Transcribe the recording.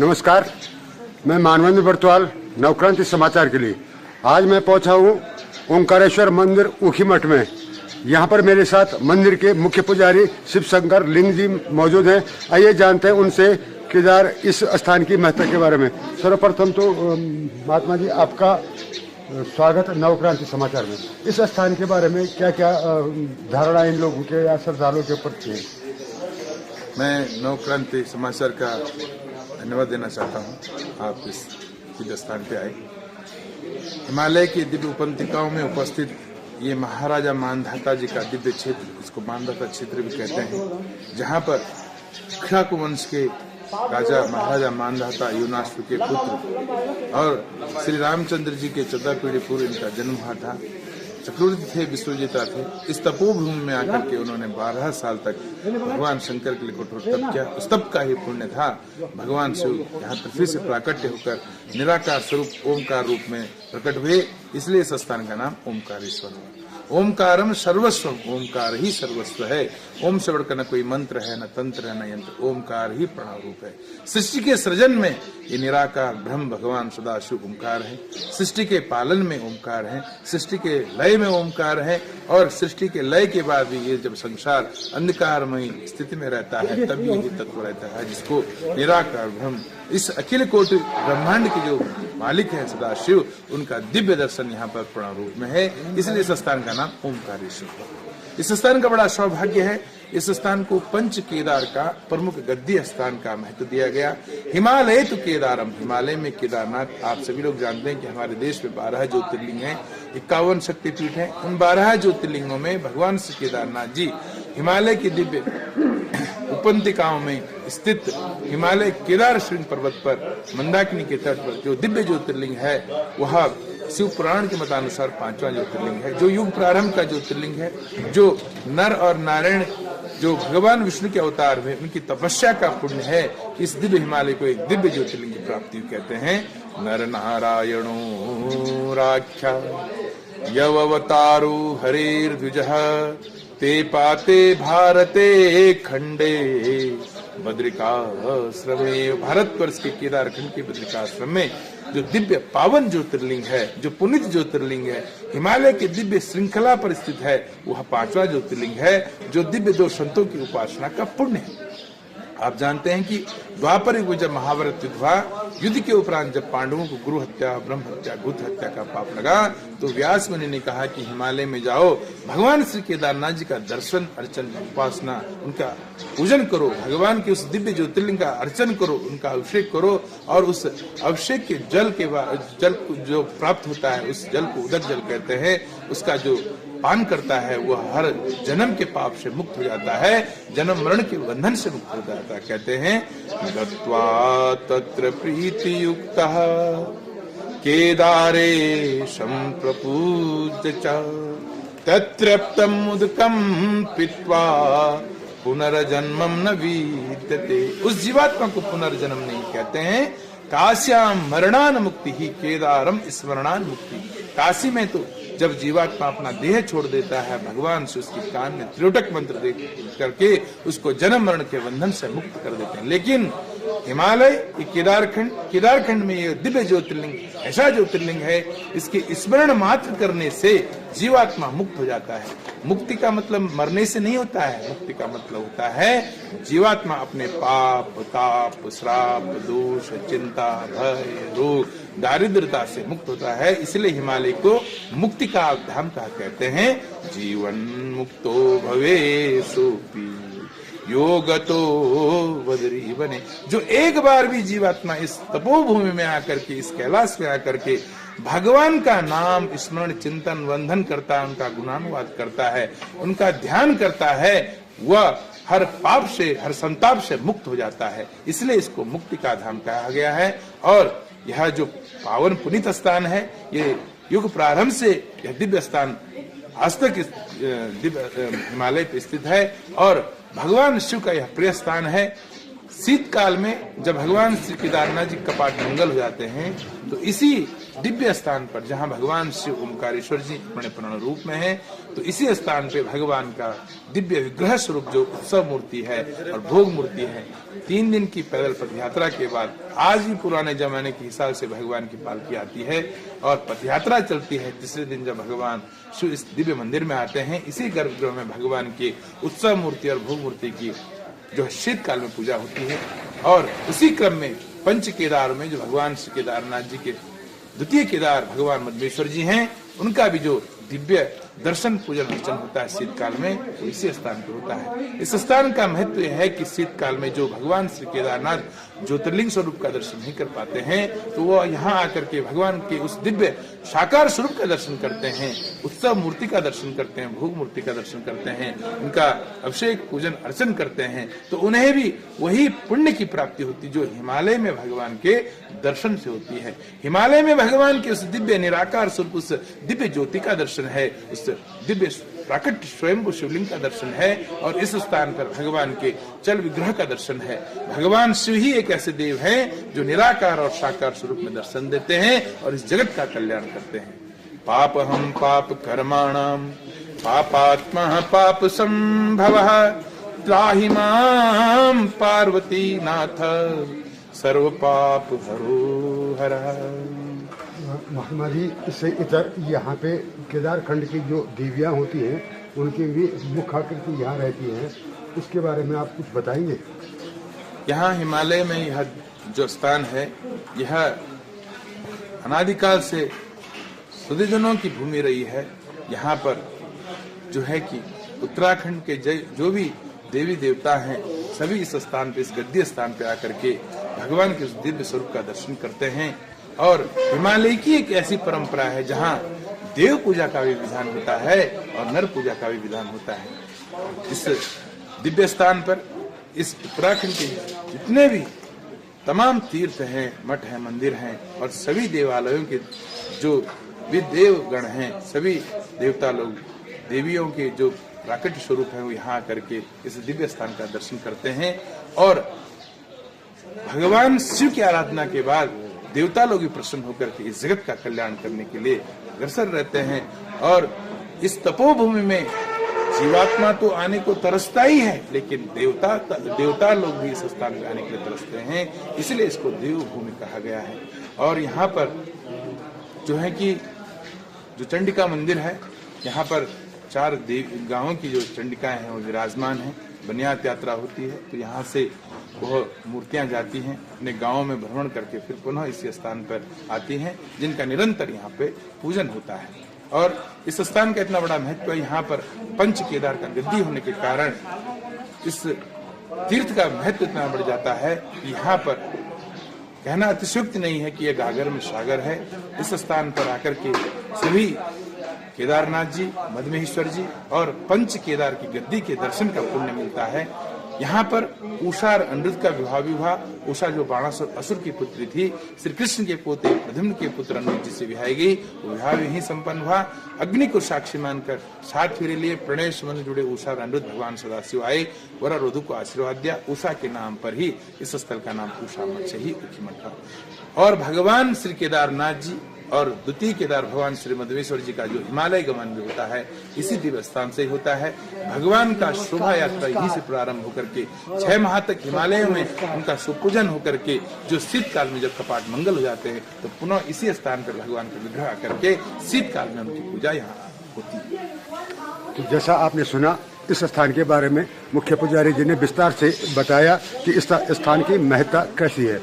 नमस्कार, मैं मानवेंद्र बर्तवाल, नवक्रांति समाचार के लिए आज मैं पहुंचा हूं ओंकारेश्वर मंदिर ऊखी मठ में। यहां पर मेरे साथ मंदिर के मुख्य पुजारी शिव शंकर लिंग जी मौजूद हैं। आइए जानते हैं उनसे केदार इस स्थान की महत्व के बारे में। सर्वप्रथम तो महात्मा जी, आपका स्वागत नवक्रांति समाचार में। इस स्थान के बारे में क्या क्या धारणा इन लोगों के या श्रद्धालुओं के ऊपर है? मैं नवक्रांति समाचार का धन्यवाद देना चाहता हूँ। आप इस दिव्य स्थान पे आए। हिमालय की दिव्य उपत्यकाओं में उपस्थित ये महाराजा मानधाता जी का दिव्य क्षेत्र, इसको मानधाता क्षेत्र भी कहते हैं, जहाँ पर इक्ष्वाकु वंश के राजा महाराजा मानधाता युनाश्व के पुत्र और श्री रामचंद्र जी के 14 पीढ़ी पूर्व इनका जन्म हुआ था। चक्रवर्ती थे, विश्वविजेता थे। इस तपोभूमि में आकर के उन्होंने 12 साल तक भगवान शंकर के लिए कठोर तप किया। उस तप का ही पुण्य था भगवान शिव यहाँ पृथ्वी से प्राकट्य होकर निराकार स्वरूप ओमकार रूप में प्रकट हुए। इसलिए इस स्थान का नाम ओमकारेश्वर है। ओमकारम सर्वस्वम, ओमकार ही सर्वस्व है। ओम से बढ़कर न कोई मंत्र है, न तंत्र है, न यंत्र। ओमकार ही प्रणव रूप है। सृष्टि के सृजन में ये निराकार ब्रह्म भगवान सदाशिव ओमकार है। सृष्टि के पालन में ओमकार है। सृष्टि के लय में ओमकार है। और सृष्टि के लय के बाद भी ये जब संसार अंधकारमय स्थिति में रहता है, तब यही तत्व रहता है जिसको निराकार ब्रह्म, इस अखिल कोटि ब्रह्मांड के जो मालिक है सदाशिव, उनका दिव्य दर्शन यहाँ पर प्रणव रूप में है। इसलिए इस स्थान का नाम ओमकारेश्वर है। इस स्थान का बड़ा सौभाग्य है। इस स्थान को पंच केदार का प्रमुख गद्दी स्थान का महत्व दिया गया। हिमालय तो केदारम, हिमालय में केदारनाथ। आप सभी लोग जानते हैं कि हमारे देश में 12 ज्योतिर्लिंग हैं, 51 शक्तिपीठ हैं। उन 12 ज्योतिर्लिंगों में भगवान श्री केदारनाथ जी हिमालय की दिव्य उपत्यकाओं में स्थित हिमालय केदार श्रृंग पर्वत पर मंदाकिनी के तट पर जो दिव्य ज्योतिर्लिंग है, वह शिव पुराण के मतानुसार 5वां ज्योतिर्लिंग है, जो युग प्रारंभ का ज्योतिर्लिंग है, जो नर और नारायण जो भगवान विष्णु के अवतार हुए उनकी तपस्या का पुण्य है। इस दिव्य हिमालय को एक दिव्य ज्योतिर्लिंग की प्राप्ति कहते हैं। नर नारायणो राख्या यवतारो हरेर्द्विजः ते पाते भारते खंडे बद्रिकाश्रमे। भारतवर्ष के केदारखंड के बद्रिकाश्रम में जो दिव्य पावन ज्योतिर्लिंग है, जो पुनीत ज्योतिर्लिंग है, हिमालय के दिव्य श्रृंखला पर स्थित है, वह 5वां ज्योतिर्लिंग है, जो दिव्य 2 संतों की उपासना का पुण्य है। आप जानते हैं कि द्वापर युग में जब महाभारत युद्ध हुआ, युद्ध के उपरांत जब पांडवों को गुरु हत्या, ब्रह्म हत्या, गुप्त हत्या का पाप लगा, तो व्यास मुनि ने कहा कि हिमालय में जाओ, भगवान श्री केदारनाथ जी का दर्शन, अर्चन, उपासना, उनका पूजन करो, भगवान के उस दिव्य ज्योतिर्लिंग का अर्चन करो, उनका अभिषेक करो, और उस अभिषेक के जल के जल जो प्राप्त होता है, उस जल को उदक जल कहते हैं, उसका जो पान करता है वह हर जन्म के पाप से मुक्त हो जाता है, जन्म मरण के बंधन से मुक्त हो जाता है। कहते हैं गत्वा तत्र प्रीति युक्तः केदारे संप्रपूज्य च तत्रप्तम उदकम पीत्वा पुनर्जन्मम न विद्यते। उस जीवात्मा को पुनर्जन्म नहीं कहते हैं। काश्याम मरणान मुक्ति ही केदारम स्मरणान मुक्ति। काशी में तो जब जीवात्मा अपना देह छोड़ देता है, भगवान से उसके कान में त्रिलोटक मंत्र दे करके उसको जन्म मरण के बंधन से मुक्त कर देते हैं। लेकिन हिमालय केदारखंड में ये दिव्य ज्योतिर्लिंग ऐसा ज्योतिर्लिंग है, इसके स्मरण मात्र करने से जीवात्मा मुक्त हो जाता है। मुक्ति का मतलब मरने से नहीं होता है, मुक्ति का मतलब होता है जीवात्मा अपने पाप, ताप, श्राप, दोष, चिंता, भय, रोग, दारिद्रता से मुक्त होता है। इसलिए हिमालय को मुक्ति का धाम कहा कहते हैं। जीवन मुक्तो भवे सोपी योगतो बदरी बने। जो एक बार भी जीवात्मा इस तपोभूमि में आकर के, इस कैलाश में आकर के भगवान का नाम स्मरण, चिंतन, वंदन करता है, उनका गुणानुवाद करता है, उनका ध्यान करता है, वह हर पाप से, हर संताप से मुक्त हो जाता है। इसलिए इसको मुक्ति का धाम कहा गया है। और यह जो पावन पुनीत स्थान है, ये युग प्रारंभ से यह दिव्य स्थान आज तक हिमालय पे स्थित है और भगवान शिव का यह प्रिय स्थान है। शीतकाल में जब भगवान श्री केदारनाथ जी कपाट मंगल हो जाते हैं, तो इसी दिव्य स्थान पर जहां भगवान शिव ओमकारेश्वर जी अपने पूर्ण रूप में हैं, तो इसी स्थान पे भगवान का दिव्य विग्रह स्वरूप जो उत्सव मूर्ति है और भोग मूर्ति है, 3 दिन की पैदल पद यात्रा के बाद आज भी पुराने जमाने के हिसाब से भगवान की पालकी आती है और पद यात्रा चलती है। तीसरे दिन जब भगवान शिव इस दिव्य मंदिर में आते हैं, इसी गर्भगृह में भगवान की उत्सव मूर्ति और भोग मूर्ति की जो शीतकाल में पूजा होती है। और उसी क्रम में पंच केदार में जो भगवान श्री केदारनाथ जी के द्वितीय केदार भगवान मधमेश्वर जी हैं, उनका भी जो दिव्य दर्शन पूजन अर्चन होता है शीतकाल में, तो इसी स्थान पर होता है। इस स्थान का महत्व यह है कि शीतकाल में जो भगवान श्री केदारनाथ ज्योतिर्लिंग स्वरूप का दर्शन नहीं कर पाते हैं, तो वो यहाँ आकर के भगवान के उस दिव्य साकार स्वरूप का दर्शन करते हैं, उत्सव मूर्ति का दर्शन करते हैं, भोग मूर्ति का दर्शन करते हैं, उनका अभिषेक पूजन अर्चन करते हैं, तो उन्हें भी वही पुण्य की प्राप्ति होती जो हिमालय में भगवान के दर्शन से होती है। हिमालय में भगवान के उस दिव्य निराकार स्वरूप, उस दिव्य ज्योति का दर्शन है, उस दिव्य प्राकट स्वयं शिवलिंग का दर्शन है, और इस स्थान पर भगवान के चल विग्रह का दर्शन है। भगवान शिव ही एक ऐसे देव हैं जो निराकार और साकार स्वरूप में दर्शन देते हैं और इस जगत का कल्याण करते हैं। पाप हम पाप कर्माणाम पापात्मा पाप संभवः त्राहि मां पार्वती नाथ सर्व पाप हरो हरः। महात्मा जी, इससे इतर यहाँ पे केदारखंड की जो देवियाँ होती हैं, उनकी भी मुख्य आकृति यहाँ रहती है, उसके बारे में आप कुछ बताएंगे? यहाँ हिमालय में यह जो स्थान है, यह अनादिकाल से सुधीजनों की भूमि रही है। यहाँ पर जो है कि उत्तराखंड के जो भी देवी देवता हैं, सभी इस स्थान पे, इस गद्य स्थान पे आकर के भगवान के उस दिव्य स्वरूप का दर्शन करते हैं। और हिमालय की एक ऐसी परंपरा है जहाँ देव पूजा का भी विधान होता है और नर पूजा का भी विधान होता है। इस दिव्य स्थान पर इस उत्तराखंड के जितने भी तमाम तीर्थ हैं, मठ हैं, मंदिर हैं, और सभी देवालयों के जो भी देवगण हैं, सभी देवता लोग, देवियों के जो प्राकट स्वरूप है, वो यहाँ आकर के इस दिव्य स्थान का दर्शन करते हैं। और भगवान शिव की आराधना के बाद देवता लोग भी प्रसन्न होकर के इस जगत का कल्याण करने के लिए अग्रसर रहते हैं। और इस तपोभूमि में जीवात्मा तो आने को तरसता ही है, लेकिन देवता लोग भी इस स्थान में आने के लिए तरसते हैं, इसलिए इसको देवभूमि कहा गया है। और यहाँ पर जो है कि जो चंडिका मंदिर है, यहाँ पर 4 गांवों की जो चंडिकाएं हैं वो विराजमान हैं। बनियात यात्रा होती है तो यहाँ से वह मूर्तियां जाती हैं, अपने गांवों में भ्रमण करके फिर पुनः इसी स्थान पर आती हैं, जिनका निरंतर यहाँ पे पूजन होता है। और इस स्थान का इतना बड़ा महत्व है, यहाँ पर पंच केदार का गद्दी होने के कारण इस तीर्थ का महत्व इतना बढ़ जाता है कि यहाँ पर कहना अतिशयोक्ति नहीं है कि यह गागर में सागर है। इस स्थान पर आकर के सभी केदारनाथ जी, मधमेश्वर जी और पंच केदार की गद्दी के दर्शन का पुण्य मिलता है। यहाँ पर उषा और अनिरुद्ध का विवाह उषा जो बाणासुर असुर की पुत्री थी, श्री कृष्ण के पोते प्रद्युम्न के पुत्र अनिरुद्ध जी से विवाही गई, वो विवाह यही संपन्न हुआ। अग्नि को साक्षी मानकर 7 फेरे लिए प्रणय संबंध जुड़े उषा और अनिरुद्ध भगवान सदाशिव आए, वर रोधु को आशीर्वाद दिया। उषा के नाम पर ही इस स्थल का नाम उषा मठ से ही उखीमठ। और भगवान श्री केदारनाथ जी और द्वितीय केदार भगवान श्री मधमेश्वर जी का जो हिमालय गमन भी होता है, इसी दिव्य स्थान से ही होता है। भगवान का शोभा यात्रा यहीं से प्रारंभ होकर के 6 माह तक हिमालयों में उनका सुपूजन होकर के जो शीतकाल में जब कपाट मंगल हो जाते हैं, तो पुनः इसी स्थान पर भगवान का विग्रह करके शीतकाल में उनकी पूजा यहाँ होती है। तो जैसा आपने सुना, इस स्थान के बारे में मुख्य पुजारी जी ने विस्तार से बताया कि इस स्थान की महत्ता कैसी है।